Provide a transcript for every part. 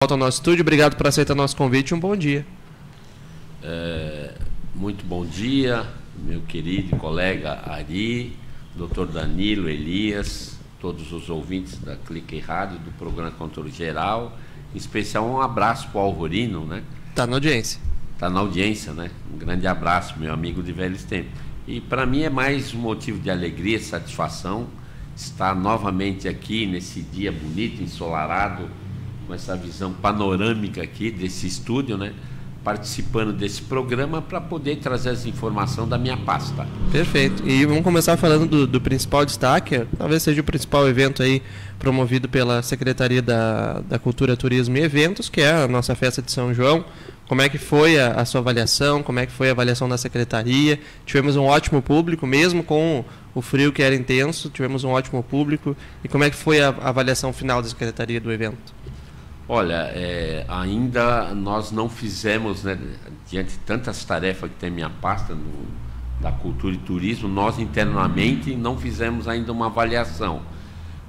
Volta ao nosso estúdio, obrigado por aceitar nosso convite, um bom dia. Muito bom dia, meu querido colega Ari, Dr. Danilo, Elias, todos os ouvintes da Clique Rádio, do programa Controle Geral, em especial um abraço para o Alvorino, né? Está na audiência. Está na audiência, né? Um grande abraço, meu amigo de velhos tempos. E para mim é mais um motivo de alegria e satisfação estar novamente aqui nesse dia bonito, ensolarado, com essa visão panorâmica aqui desse estúdio, né? Participando desse programa para poder trazer as informações da minha pasta. Perfeito. E vamos começar falando do principal destaque, talvez seja o principal evento aí promovido pela Secretaria da Cultura, Turismo e Eventos, que é a nossa festa de São João. Como é que foi a sua avaliação? Como é que foi a avaliação da Secretaria? Tivemos um ótimo público, mesmo com o frio que era intenso, tivemos um ótimo público. E como é que foi a avaliação final da Secretaria do evento? Olha, ainda nós não fizemos, né, diante de tantas tarefas que tem minha pasta da cultura e turismo, nós internamente não fizemos ainda uma avaliação.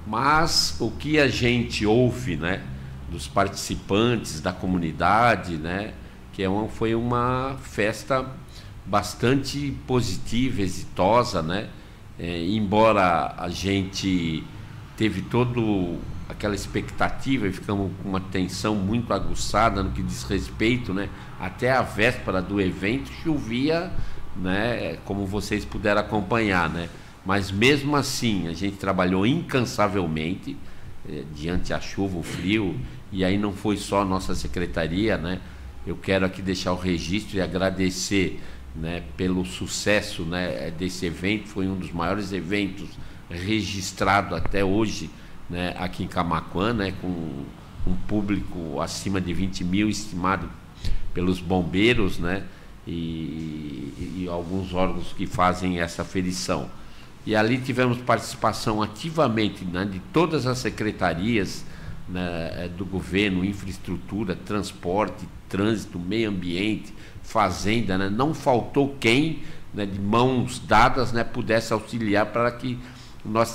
Mas o que a gente ouve, né, dos participantes, da comunidade, né, que foi uma festa bastante positiva, exitosa, né, embora a gente teve aquela expectativa e ficamos com uma tensão muito aguçada no que diz respeito, né? Até a véspera do evento chovia, né? Como vocês puderam acompanhar, né? Mas mesmo assim a gente trabalhou incansavelmente diante a chuva, o frio, e aí não foi só a nossa secretaria, né? Eu quero aqui deixar o registro e agradecer, né, pelo sucesso, né, desse evento. Foi um dos maiores eventos registrado até hoje, né, aqui em Camaquã, né, com um público acima de 20 mil estimado pelos bombeiros, né, e alguns órgãos que fazem essa aferição. E ali tivemos participação ativamente, né, de todas as secretarias, né, do governo, infraestrutura, transporte, trânsito, meio ambiente, fazenda, né, não faltou quem, né, de mãos dadas, né, pudesse auxiliar para que nós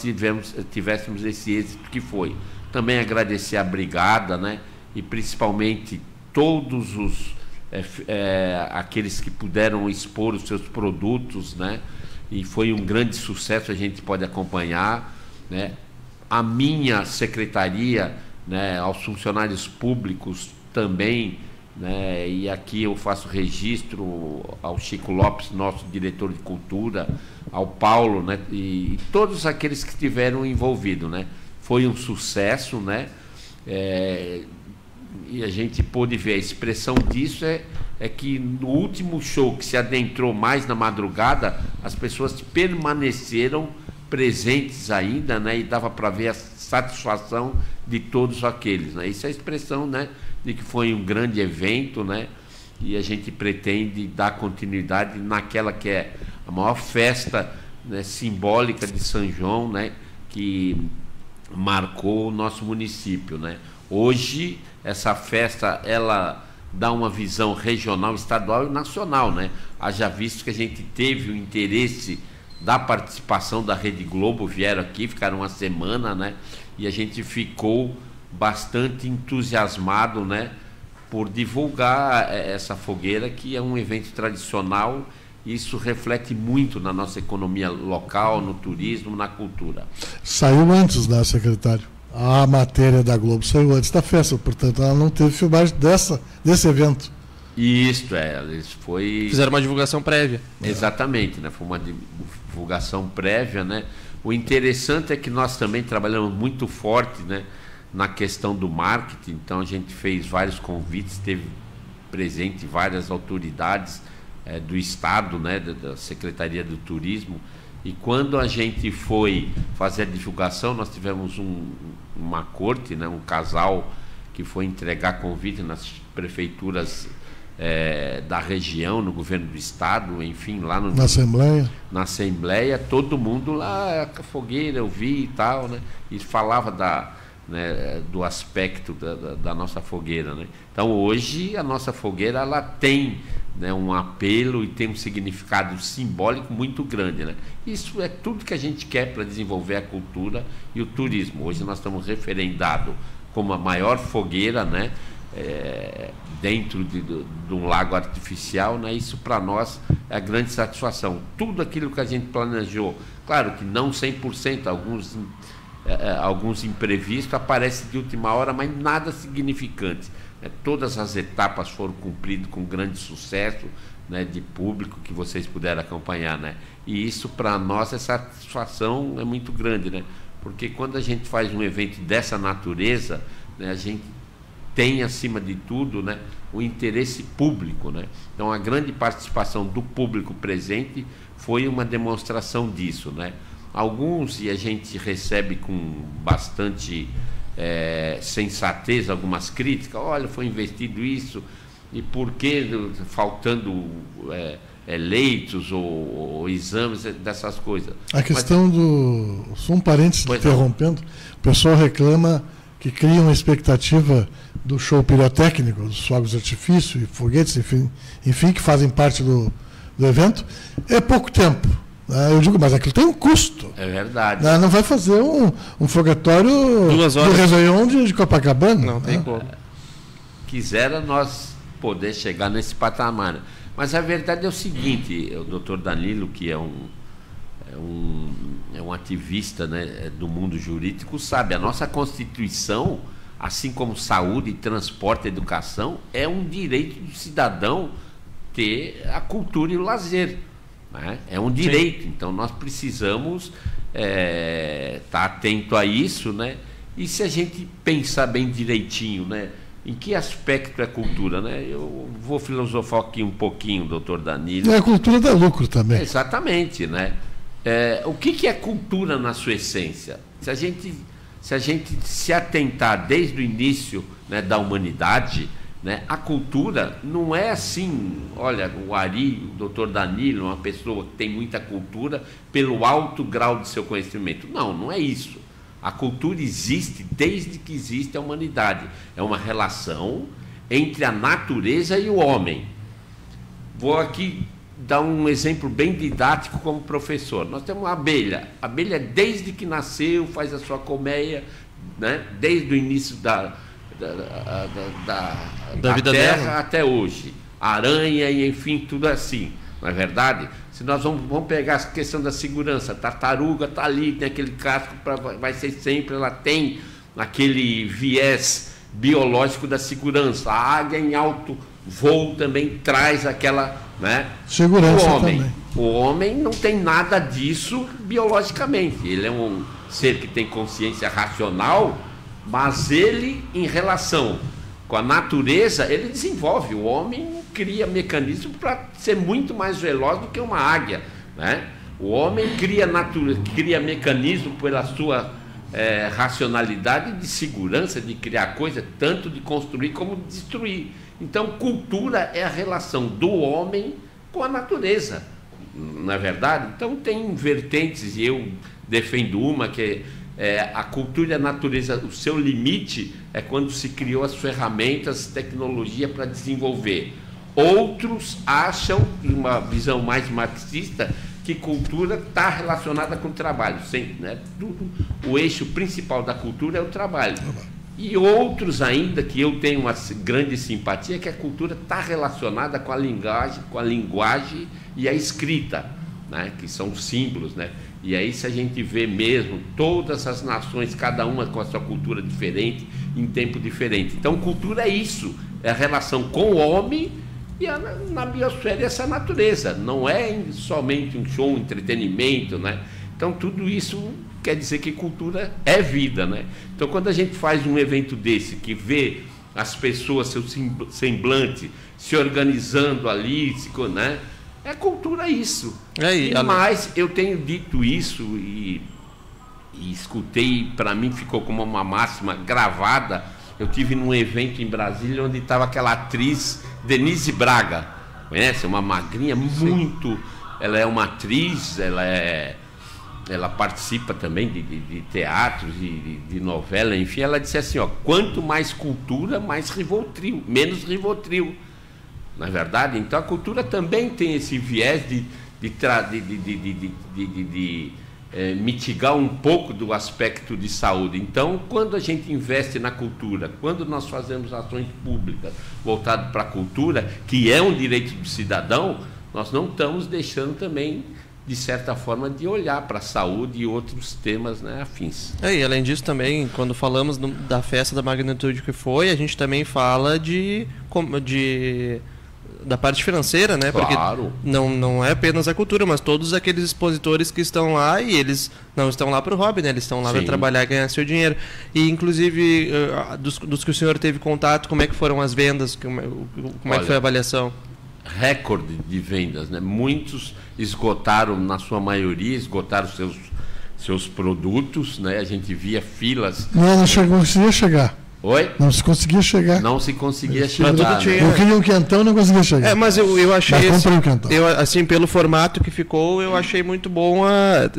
tivéssemos esse êxito que foi. Também agradecer a brigada, né, e principalmente todos aqueles que puderam expor os seus produtos, né, e foi um grande sucesso, a gente pode acompanhar, né. A minha secretaria, né, aos funcionários públicos também, né, e aqui eu faço registro ao Chico Lopes, nosso diretor de cultura, ao Paulo, né, e todos aqueles que estiveram envolvidos, né. Foi um sucesso, né, e a gente pôde ver a expressão disso é que no último show que se adentrou mais na madrugada, as pessoas permaneceram presentes ainda, né, e dava para ver a satisfação de todos aqueles, né. Isso é a expressão, né, de que foi um grande evento, né, e a gente pretende dar continuidade naquela que é a maior festa, né, simbólica de São João, né, que marcou o nosso município, né. Hoje essa festa ela dá uma visão regional, estadual e nacional, né. Haja visto que a gente teve o interesse da participação da Rede Globo, vieram aqui, ficaram uma semana, né, e a gente ficou bastante entusiasmado, né, por divulgar essa fogueira, que é um evento tradicional. Isso reflete muito na nossa economia local, no turismo, na cultura. Saiu antes, né, secretário? A matéria da Globo saiu antes da festa, portanto ela não teve filmagem desse evento. Isso, fizeram uma divulgação prévia. Exatamente, né? Foi uma divulgação prévia, né? O interessante é que nós também trabalhamos muito forte, né, na questão do marketing. Então a gente fez vários convites, teve presente várias autoridades do Estado, né, da Secretaria do Turismo. E quando a gente foi fazer a divulgação, nós tivemos uma corte, né, um casal que foi entregar convite nas prefeituras da região, no governo do estado, enfim, lá na Assembleia, todo mundo lá, a fogueira, eu vi e tal, né, e falava né, do aspecto da nossa fogueira, né. Então hoje a nossa fogueira ela tem, né, um apelo e tem um significado simbólico muito grande, né. Isso é tudo que a gente quer para desenvolver a cultura e o turismo. Hoje nós estamos referendados como a maior fogueira, né, dentro de um lago artificial, né? Isso para nós é a grande satisfação. Tudo aquilo que a gente planejou, claro que não 100%, alguns imprevistos aparecem de última hora, mas nada significante. Todas as etapas foram cumpridas com grande sucesso, né, de público que vocês puderam acompanhar, né? E isso para nós, essa satisfação é muito grande, né? Porque quando a gente faz um evento dessa natureza, né, a gente tem acima de tudo, né, o interesse público, né? Então a grande participação do público presente foi uma demonstração disso, né? Alguns, e a gente recebe com bastante sensatez algumas críticas, olha, foi investido isso, e por que faltando leitos ou exames dessas coisas? A questão só um parênteses interrompendo, o pessoal reclama que cria uma expectativa do show pirotécnico, dos fogos de artifício e foguetes, enfim, que fazem parte do evento. É pouco tempo. Eu digo, mas aquilo tem um custo. É verdade. Não vai fazer um foguetório do Réveillon de Copacabana. Não tem como. Quisera nós poder chegar nesse patamar. Mas a verdade é o seguinte, o doutor Danilo, que é um ativista, né, do mundo jurídico, sabe, a nossa Constituição, assim como saúde, transporte, educação, é um direito do cidadão ter a cultura e o lazer. É um direito. Sim. Então nós precisamos estar atento a isso, né? E se a gente pensar bem direitinho, né, em que aspecto é cultura, né? Eu vou filosofar aqui um pouquinho, doutor Danilo. A cultura dá lucro também. Exatamente, né? O que é cultura na sua essência? Se a gente se atentar desde o início, né, da humanidade, né, a cultura não é assim, olha, o Ari, o doutor Danilo, uma pessoa que tem muita cultura pelo alto grau de seu conhecimento. Não é isso. A cultura existe desde que existe a humanidade. É uma relação entre a natureza e o homem. Vou aqui dar um exemplo bem didático como professor. Nós temos uma abelha. A abelha, desde que nasceu, faz a sua colmeia, né, desde o início da vida Terra dela, até hoje. A aranha e, enfim, tudo assim. Não é verdade? Se nós vamos pegar a questão da segurança, a tartaruga está ali, tem aquele casco, vai ser sempre, ela tem aquele viés biológico da segurança. A águia em alto voo também traz aquela, né, segurança. O homem não tem nada disso biologicamente. Ele é um ser que tem consciência racional, mas ele, em relação com a natureza, ele desenvolve. O homem cria mecanismos para ser muito mais veloz do que uma águia, né? O homem cria mecanismo pela sua racionalidade de segurança, de criar coisa, tanto de construir como de destruir. Então, cultura é a relação do homem com a natureza, não é verdade? Então, tem vertentes, e eu defendo uma, que a cultura e a natureza, o seu limite é quando se criou as ferramentas, tecnologia para desenvolver. Outros acham, em uma visão mais marxista, que cultura está relacionada com o trabalho. Sempre, né? O eixo principal da cultura é o trabalho. E outros ainda, que eu tenho uma grande simpatia, que a cultura está relacionada com a linguagem e a escrita, né? Que são símbolos, né? E aí, se a gente vê mesmo todas as nações, cada uma com a sua cultura diferente, em tempo diferente. Então, cultura é isso, é a relação com o homem e na biosfera essa natureza. Não é somente um show, um entretenimento, né? Então, tudo isso quer dizer que cultura é vida, né? Então, quando a gente faz um evento desse, que vê as pessoas, seu semblante, se organizando ali, né? É cultura isso. Mas eu tenho dito isso e escutei, para mim ficou como uma máxima gravada. Eu tive num evento em Brasília onde estava aquela atriz Denise Braga, conhece? Uma magrinha muito. Ela é uma atriz, ela participa também de teatros, de novela, enfim. Ela disse assim, ó, quanto mais cultura, mais Rivotril, menos Rivotril. Não é verdade? Então a cultura também tem esse viés de mitigar um pouco do aspecto de saúde. Então, quando a gente investe na cultura, quando nós fazemos ações públicas voltadas para a cultura, que é um direito do cidadão, nós não estamos deixando também, de certa forma, de olhar para a saúde e outros temas, né, afins. E além disso também, quando falamos da festa da magnitude que foi, a gente também fala da parte financeira, né? Claro. Porque não é apenas a cultura, mas todos aqueles expositores que estão lá, e eles não estão lá para o hobby, né? Eles estão lá para trabalhar e ganhar seu dinheiro. E, inclusive, dos que o senhor teve contato, como é que foram as vendas? Como é que foi a avaliação? Recorde de vendas, né? Muitos esgotaram, na sua maioria, esgotaram seus produtos, né? A gente via filas. Não conseguia chegar. Oi? Não se conseguia chegar. Não se conseguia chegar. Eu queria um quentão, não conseguia chegar. Mas eu achei. Mas comprei um quentão. Assim, pelo formato que ficou, eu achei muito bom.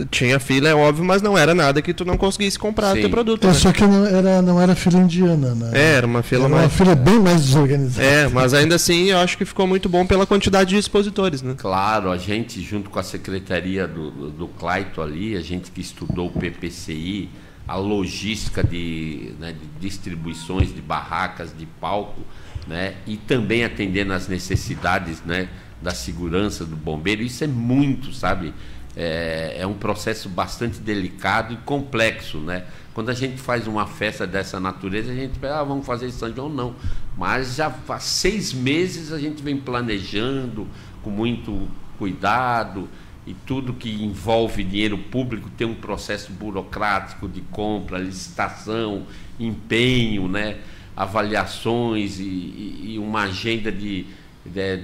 Tinha fila, é óbvio, mas não era nada que tu não conseguisse comprar o teu produto. Né? Só que não era fila indiana, né? Era uma fila uma fila bem mais desorganizada. Mas ainda assim, eu acho que ficou muito bom pela quantidade de expositores, né? Claro, a gente, junto com a secretaria do Claito ali, a gente que estudou o PPCI, a logística de distribuições de barracas, de palco, né, e também atendendo às necessidades, né, da segurança do bombeiro. Isso é muito, sabe? É um processo bastante delicado e complexo, né? Quando a gente faz uma festa dessa natureza, a gente pensa, vamos fazer em São João, não. Mas já há 6 meses a gente vem planejando com muito cuidado. E tudo que envolve dinheiro público tem um processo burocrático de compra, licitação, empenho, né? Avaliações e uma agenda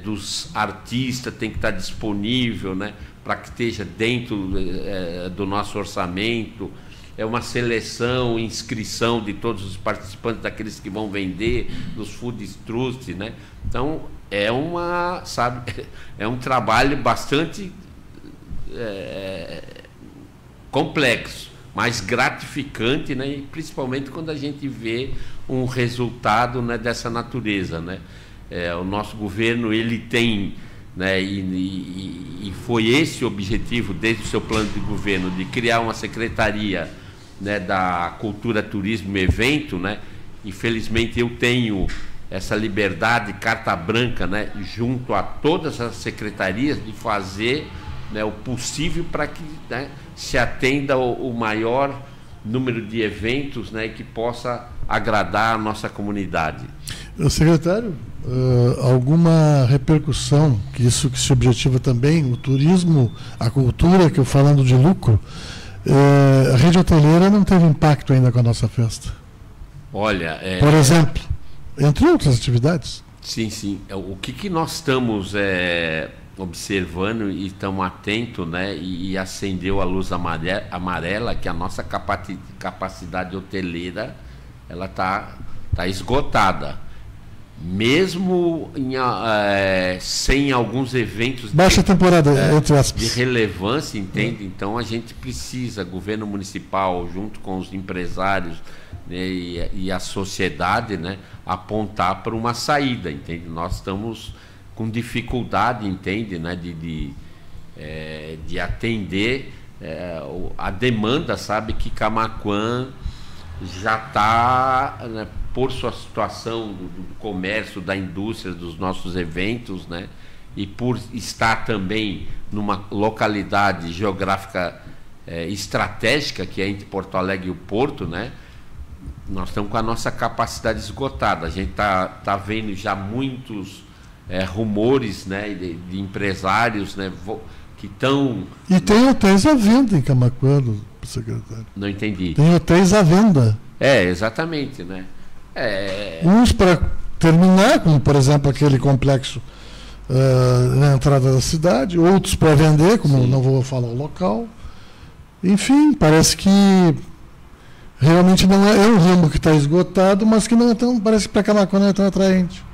dos artistas tem que estar disponível, né? Para que esteja dentro do nosso orçamento. É uma seleção, inscrição de todos os participantes, daqueles que vão vender, dos food trusts, né? Então, é um trabalho bastante complexo, mas gratificante, né? E principalmente quando a gente vê um resultado, né, dessa natureza, né? O nosso governo, ele tem, né, e foi esse o objetivo desde o seu plano de governo, de criar uma secretaria, né, da cultura, turismo e evento, né? Infelizmente eu tenho essa liberdade, carta branca, né, junto a todas as secretarias, de fazer, né, o possível para que, né, se atenda o maior número de eventos, né, que possa agradar a nossa comunidade. Secretário, alguma repercussão, que se objetiva também, o turismo, a cultura, que eu falando de lucro, a rede hoteleira não teve impacto ainda com a nossa festa? Olha... Por exemplo, entre outras atividades. Sim. O que nós estamos... observando e estamos atentos, né, e acendeu a luz amarela, que a nossa capacidade hoteleira ela tá esgotada, mesmo sem alguns eventos baixa temporada, entre aspas, de relevância, entende? Então a gente precisa, governo municipal junto com os empresários, né, e a sociedade, né, apontar para uma saída, entende? Nós estamos com dificuldade, entende, né, de atender a demanda, sabe, que Camaquã já está, né, por sua situação do comércio, da indústria, dos nossos eventos, né, e por estar também numa localidade geográfica estratégica, que é entre Porto Alegre e o Porto, né, nós estamos com a nossa capacidade esgotada. A gente tá vendo já muitos rumores, né, de empresários, né, que estão... E tem hotéis à venda em Camaquã, secretário. Não entendi. Tem hotéis à venda. Exatamente, né? Uns para terminar, como por exemplo aquele complexo na entrada da cidade, outros para vender, como Sim. Não vou falar o local. Enfim, parece que realmente não é um ramo que está esgotado, mas que não é tão, parece que para Camaquã não é tão atraente.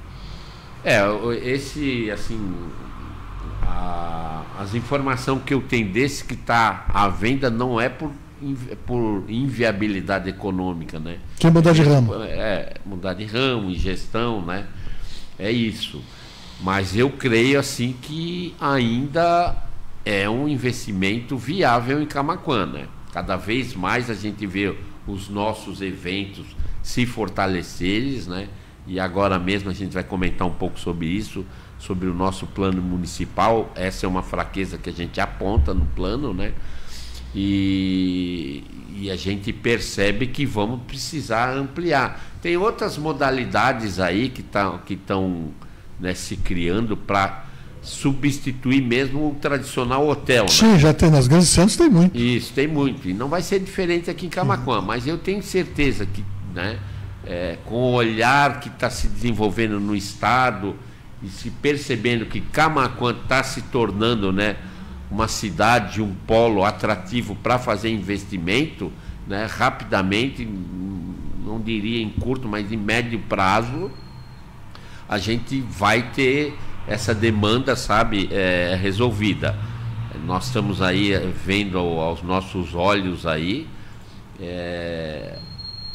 As informações que eu tenho desse que está à venda não é por inviabilidade econômica, né? Que é mudar de ramo. Mudar de ramo, gestão, né? É isso. Mas eu creio assim que ainda é um investimento viável em Camaquã, né? Cada vez mais a gente vê os nossos eventos se fortalecerem, né? E agora mesmo a gente vai comentar um pouco sobre isso, sobre o nosso plano municipal. Essa é uma fraqueza que a gente aponta no plano, né? E a gente percebe que vamos precisar ampliar. Tem outras modalidades aí que estão, né, se criando para substituir mesmo o tradicional hotel. Né? Sim, já tem, nas grandes centros tem muito. Isso, tem muito. E não vai ser diferente aqui em Camaquã, mas eu tenho certeza que, né, com o olhar que está se desenvolvendo no Estado e se percebendo que Camaquã está se tornando, né, uma cidade, um polo atrativo para fazer investimento, né, rapidamente, não diria em curto, mas em médio prazo, a gente vai ter essa demanda, sabe, resolvida. Nós estamos aí vendo aos nossos olhos aí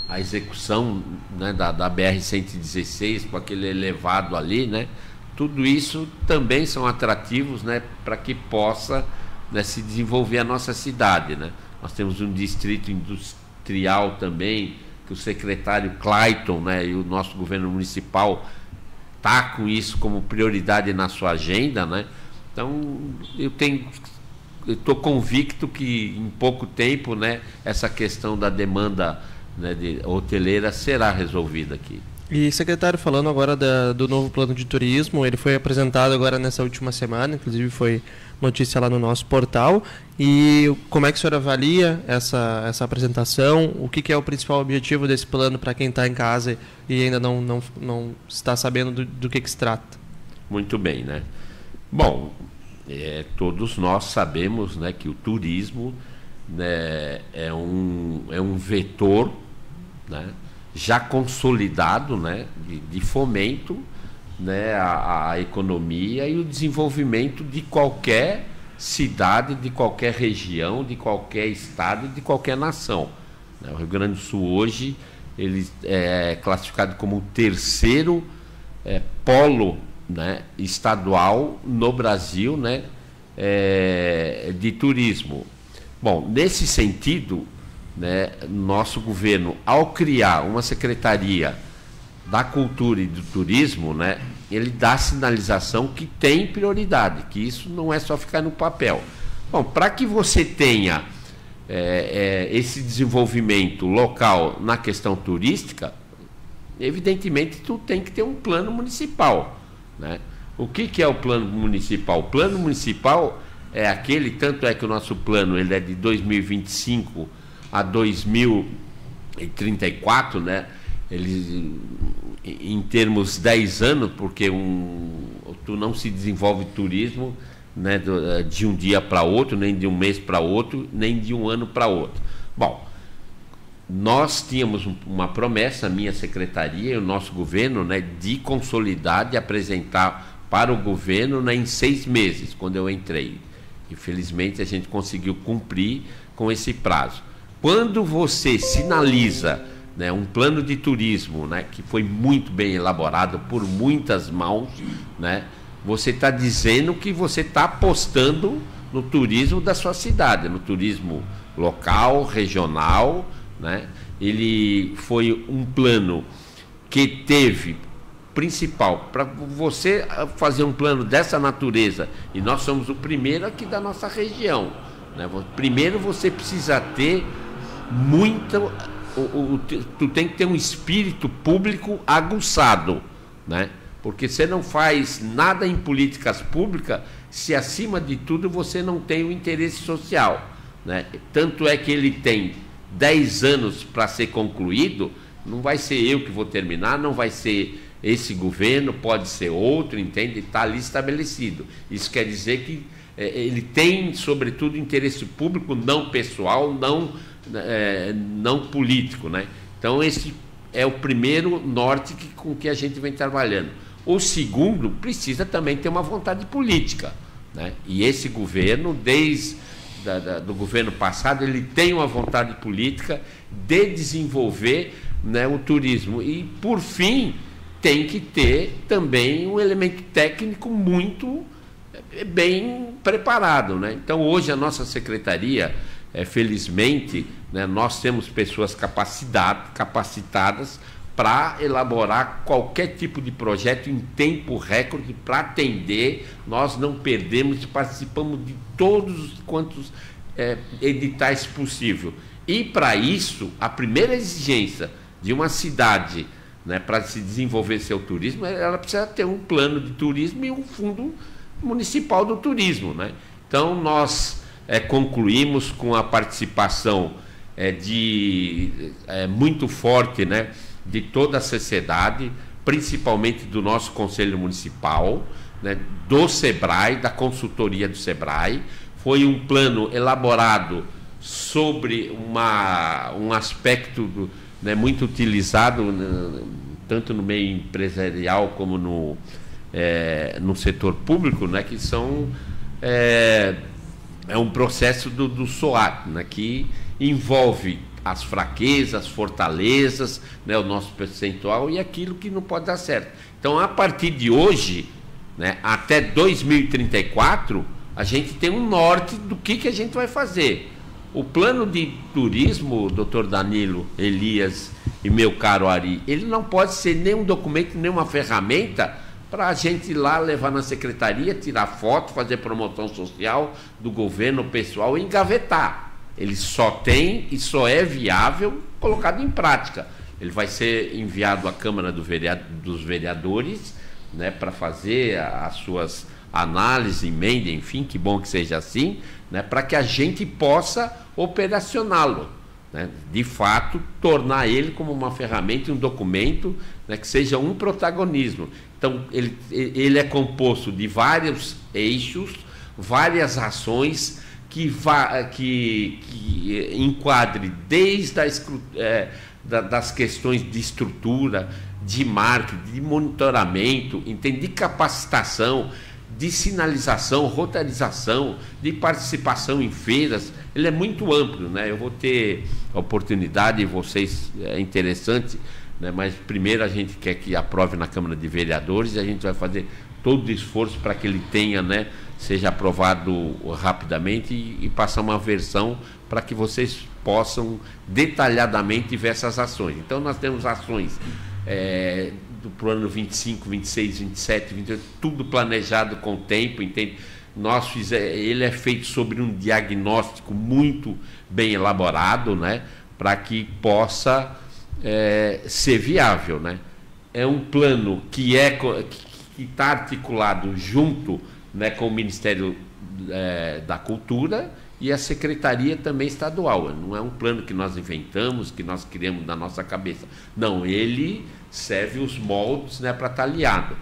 a execução, né, da BR-116 com aquele elevado ali, né? Tudo isso também são atrativos, né, para que possa, né, se desenvolver a nossa cidade, né? Nós temos um distrito industrial também, que o secretário Clayton, né, e o nosso governo municipal está com isso como prioridade na sua agenda, né? Então, eu estou convicto que em pouco tempo, né, essa questão da demanda, né, de hoteleira será resolvida aqui. E, secretário, falando agora do novo plano de turismo, ele foi apresentado agora nessa última semana, inclusive foi notícia lá no nosso portal. E como é que o senhor avalia essa apresentação? O que é o principal objetivo desse plano para quem está em casa e ainda não está sabendo do que se trata? Muito bem, né? Bom, todos nós sabemos, né, que o turismo, né, é um vetor, né, já consolidado, né, de fomento, né, à economia e o desenvolvimento de qualquer cidade, de qualquer região, de qualquer estado e de qualquer nação. O Rio Grande do Sul hoje ele é classificado como o terceiro polo, né, estadual no Brasil, né, de turismo. Bom, nesse sentido, né, nosso governo, ao criar uma secretaria da cultura e do turismo, né, ele dá sinalização que tem prioridade, que isso não é só ficar no papel. Bom, para que você tenha esse desenvolvimento local na questão turística, evidentemente tu tem que ter um plano municipal, né? O que é o plano municipal? O plano municipal é aquele, tanto é que o nosso plano ele é de 2025 a 2034, né? Ele, em termos 10 anos, porque tu não se desenvolve turismo, né, de um dia para outro, nem de um mês para outro, nem de um ano para outro. Bom, nós tínhamos uma promessa, a minha secretaria e o nosso governo, né, de consolidar, de apresentar para o governo, né, em 6 meses, quando eu entrei. Infelizmente, a gente conseguiu cumprir com esse prazo. Quando você sinaliza, né, um plano de turismo, né, que foi muito bem elaborado por muitas mãos, né, você está dizendo que você está apostando no turismo da sua cidade, no turismo local, regional, né? Ele foi um plano que teve, principal, para você fazer um plano dessa natureza, e nós somos o primeiro aqui da nossa região, né? Primeiro você precisa ter tu tem que ter um espírito público aguçado, né? Porque você não faz nada em políticas públicas se acima de tudo você não tem o interesse social, né? Tanto é que ele tem 10 anos para ser concluído, não vai ser eu que vou terminar, não vai ser esse governo, pode ser outro, entende? Está ali estabelecido. Isso quer dizer que ele tem, sobretudo, interesse público, não pessoal, não político, né? Então, esse é o primeiro norte com que a gente vem trabalhando. O segundo, precisa também ter uma vontade política, né? E esse governo, desde do governo passado, ele tem uma vontade política de desenvolver, né, o turismo. E, por fim, tem que ter também um elemento técnico muito bem preparado, né? Então, hoje a nossa secretaria, felizmente, né, nós temos pessoas capacitadas para elaborar qualquer tipo de projeto em tempo recorde para atender. Nós não perdemos, participamos de todos quantos editais possível. E para isso, a primeira exigência de uma cidade, né, para se desenvolver seu turismo, ela precisa ter um plano de turismo e um fundo municipal do turismo, né? Então nós concluímos com a participação muito forte, né, de toda a sociedade, principalmente do nosso Conselho Municipal, né, do SEBRAE, da consultoria do SEBRAE. Foi um plano elaborado sobre um aspecto né, muito utilizado tanto no meio empresarial como no setor público, né, que são um processo do SWOT, né, que envolve as fraquezas, as fortalezas, né, o nosso percentual e aquilo que não pode dar certo. Então, a partir de hoje, né, até 2034, a gente tem um norte do que a gente vai fazer. O plano de turismo, doutor Danilo, Elias e meu caro Ari, ele não pode ser nem um documento, nem uma ferramenta para a gente ir lá levar na secretaria, tirar foto, fazer promoção social do governo pessoal e engavetar. Ele só tem e só é viável colocado em prática. Ele vai ser enviado à Câmara dos Vereadores, né, para fazer as suas análises, emenda, enfim, que bom que seja assim, né, para que a gente possa operacioná-lo, né, de fato, tornar ele como uma ferramenta e um documento, né, que seja um protagonismo. Então, ele é composto de vários eixos, várias ações que enquadre desde das questões de estrutura, de marketing, de monitoramento, de capacitação, de sinalização, rotarização, de participação em feiras. Ele é muito amplo, né? Eu vou ter a oportunidade, vocês, é interessante, né? Mas primeiro a gente quer que aprove na Câmara de Vereadores e a gente vai fazer todo o esforço para que ele tenha, né, seja aprovado rapidamente e passar uma versão para que vocês possam detalhadamente ver essas ações. Então nós temos ações do plano 25, 26, 27, 28, tudo planejado com tempo, entende? Ele é feito sobre um diagnóstico muito bem elaborado, né, para que possa ser viável, né? É um plano que está articulado junto, né, com o Ministério da Cultura e a Secretaria também estadual. Não é um plano que nós inventamos, que nós criamos na nossa cabeça. Não, ele serve os moldes, né, para estar alinhado.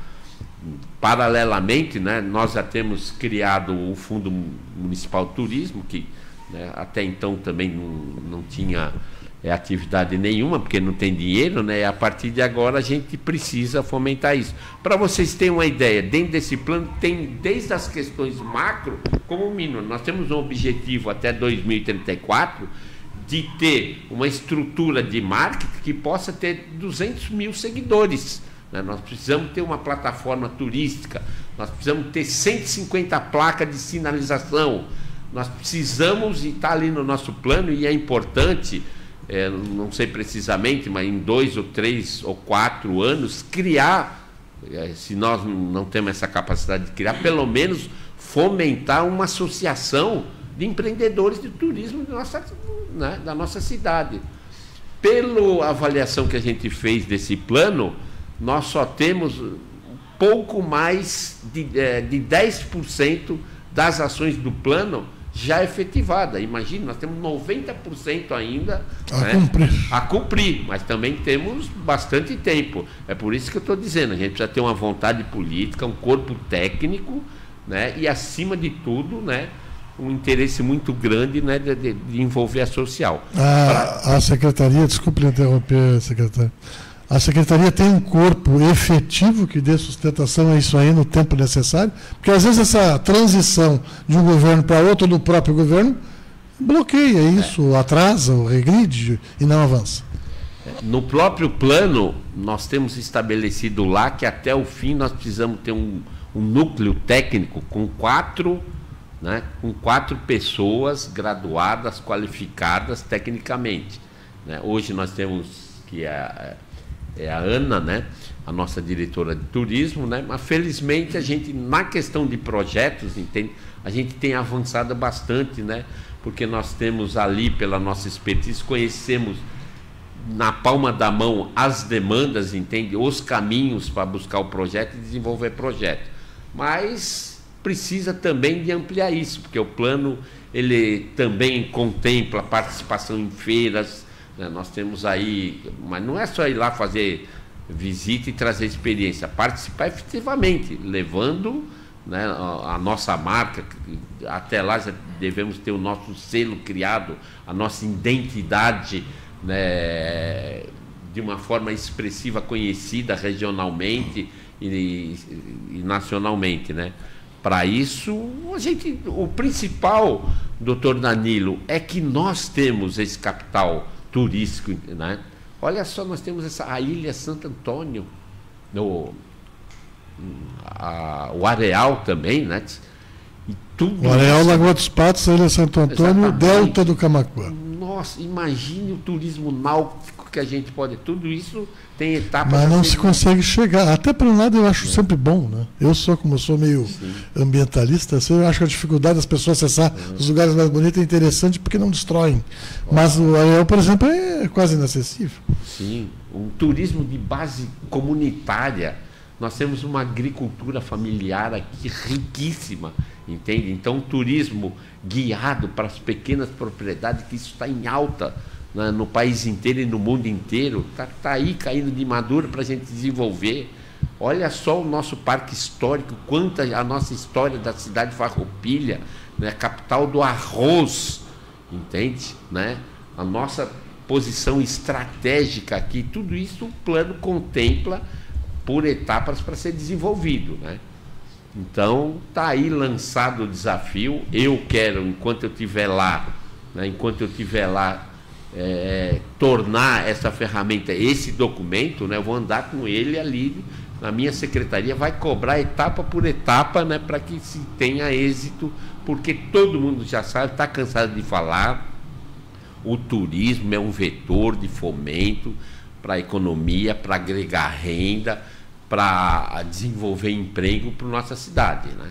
Paralelamente, né, nós já temos criado o Fundo Municipal de Turismo, que, né, até então também não tinha atividade nenhuma, porque não tem dinheiro, né? E a partir de agora a gente precisa fomentar isso. Para vocês terem uma ideia, dentro desse plano tem desde as questões macro como o mínimo. Nós temos um objetivo até 2034 de ter uma estrutura de marketing que possa ter 200 mil seguidores, né? Nós precisamos ter uma plataforma turística, nós precisamos ter 150 placas de sinalização, nós precisamos, e está ali no nosso plano, e é importante, não sei precisamente, mas em 2 ou 3 ou 4 anos, criar, se nós não temos essa capacidade de criar, pelo menos fomentar uma associação de empreendedores de turismo da nossa cidade. Pela avaliação que a gente fez desse plano, nós só temos pouco mais de 10% das ações do plano já efetivada. Imagina, nós temos 90% ainda a cumprir, mas também temos bastante tempo. É por isso que eu estou dizendo, a gente precisa ter uma vontade política, um corpo técnico, né, e acima de tudo, né, um interesse muito grande, né, de envolver a social. A Secretaria, desculpe interromper, secretário, a Secretaria tem um corpo efetivo que dê sustentação a isso aí no tempo necessário? Porque às vezes essa transição de um governo para outro do próprio governo bloqueia isso, atrasa, regride e não avança. No próprio plano, nós temos estabelecido lá que até o fim nós precisamos ter um um núcleo técnico com 4 pessoas graduadas, qualificadas tecnicamente, né? Hoje nós temos que é a Ana, né? A nossa diretora de turismo, né? Mas felizmente a gente, na questão de projetos, entende? A gente tem avançado bastante, né? Porque nós temos ali, pela nossa expertise, conhecemos na palma da mão as demandas, entende? Os caminhos para buscar o projeto e desenvolver projeto. Mas precisa também de ampliar isso, porque o plano ele também contempla participação em feiras, né? Nós temos aí, mas não é só ir lá fazer visita e trazer experiência, participar efetivamente, levando, né, a nossa marca. Até lá já devemos ter o nosso selo criado, a nossa identidade, né, de uma forma expressiva, conhecida regionalmente e nacionalmente, né? Para isso, o principal, doutor Danilo, é que nós temos esse capital turístico, né? Olha só, nós temos a Ilha Santo Antônio, o Areal também, né? E tudo o Areal, Lagoa dos Patos, a Ilha Santo Antônio, o Delta do Camaquã. Nossa, imagine o turismo náutico que a gente pode... Tudo isso tem etapas... Mas não se consegue chegar. Até para um lado eu acho sempre bom, né? Como eu sou meio ambientalista, eu acho que a dificuldade das pessoas acessar os lugares mais bonitos é interessante porque não destroem. Mas o Areal, por exemplo, é quase inacessível. Sim, um turismo de base comunitária. Nós temos uma agricultura familiar aqui riquíssima, entende? Então, um turismo guiado para as pequenas propriedades, que isso está em alta, né, no país inteiro e no mundo inteiro, está aí caindo de maduro para a gente desenvolver. Olha só o nosso parque histórico, quanta a nossa história da cidade de Farroupilha, né, capital do arroz, entende? Né? A nossa posição estratégica aqui, tudo isso o plano contempla por etapas para ser desenvolvido, né? Então, está aí lançado o desafio. Eu quero, enquanto eu estiver lá, né, tornar essa ferramenta, esse documento, né, eu vou andar com ele ali na minha secretaria, vai cobrar etapa por etapa, né, para que se tenha êxito, porque todo mundo já sabe, está cansado de falar, o turismo é um vetor de fomento para a economia, para agregar renda, para desenvolver emprego para a nossa cidade, né?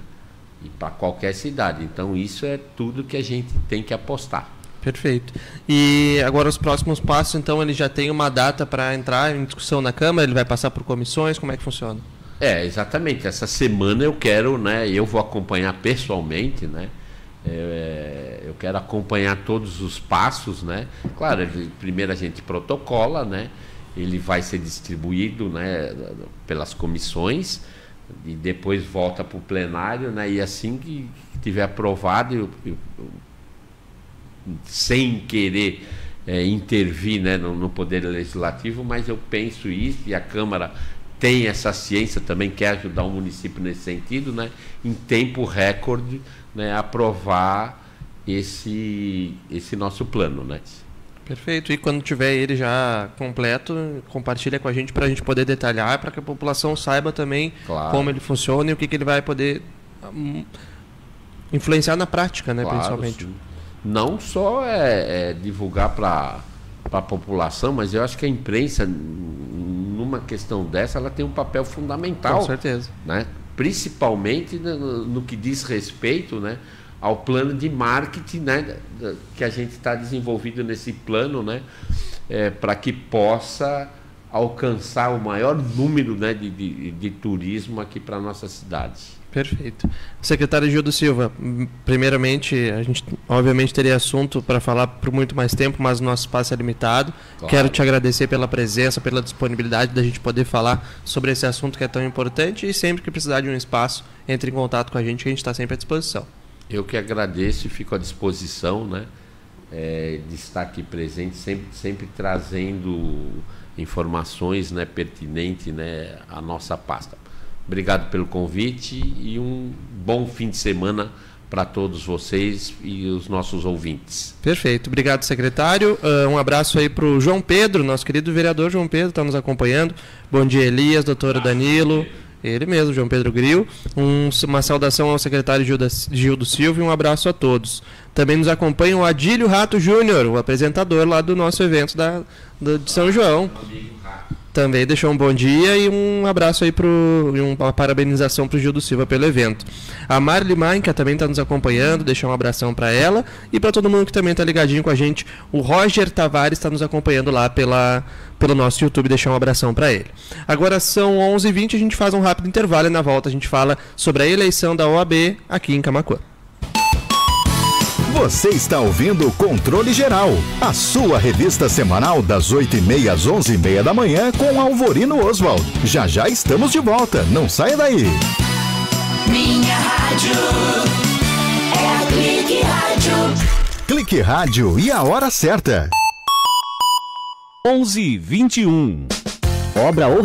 E para qualquer cidade. Então, isso é tudo que a gente tem que apostar. Perfeito. E agora os próximos passos, então, ele já tem uma data para entrar em discussão na Câmara, ele vai passar por comissões, como é que funciona? Exatamente. Essa semana eu quero, né? Eu vou acompanhar pessoalmente, né? Eu quero acompanhar todos os passos, né? Claro, primeiro a gente protocola, né? Ele vai ser distribuído, né, pelas comissões e depois volta para o plenário, né? E assim que tiver aprovado, eu sem querer intervir, né, no Poder Legislativo, mas eu penso isso, e a Câmara tem essa ciência também, quer ajudar o município nesse sentido, né, em tempo recorde, né, aprovar esse nosso plano, né? Perfeito. E quando tiver ele já completo, compartilha com a gente para a gente poder detalhar, para que a população saiba também como ele funciona e o que ele vai poder influenciar na prática, né, principalmente. Sim. Não só divulgar para a população, mas eu acho que a imprensa, numa questão dessa, ela tem um papel fundamental. Com certeza. Né? Principalmente no que diz respeito, né, ao plano de marketing, né, que a gente está desenvolvendo nesse plano, né, para que possa alcançar o maior número, né, de turismo aqui para a nossa cidade. Perfeito. Secretário Gildo Silva, primeiramente, a gente obviamente teria assunto para falar por muito mais tempo, mas o nosso espaço é limitado. Claro. Quero te agradecer pela presença, pela disponibilidade da gente poder falar sobre esse assunto que é tão importante, e sempre que precisar de um espaço, entre em contato com a gente está sempre à disposição. Eu que agradeço e fico à disposição, né, de estar aqui presente, sempre trazendo informações, né, pertinentes, né, à nossa pasta. Obrigado pelo convite e um bom fim de semana para todos vocês e os nossos ouvintes. Perfeito. Obrigado, secretário. Um abraço aí para o João Pedro, nosso querido vereador João Pedro, está nos acompanhando. Bom dia, Elias, doutor Danilo Ele mesmo, João Pedro Gril. Uma saudação ao secretário Gildo Silva e um abraço a todos. Também nos acompanha o Adílio Rato Júnior, o apresentador lá do nosso evento de São João. Também deixou um bom dia e um abraço aí uma parabenização para o Gildo Silva pelo evento. A Marli Mainka também está nos acompanhando, deixar um abração para ela e para todo mundo que também está ligadinho com a gente. O Roger Tavares está nos acompanhando lá pelo nosso YouTube, deixar um abração para ele. Agora são 11h20, a gente faz um rápido intervalo e na volta a gente fala sobre a eleição da OAB aqui em Camaquã. Você está ouvindo o Controle Geral, a sua revista semanal das 8h30 às 11h30 da manhã com Alvorino Oswald. Já já estamos de volta, não saia daí. Minha rádio é a Clique Rádio. Clique Rádio e a hora certa. 11h21. Obra ou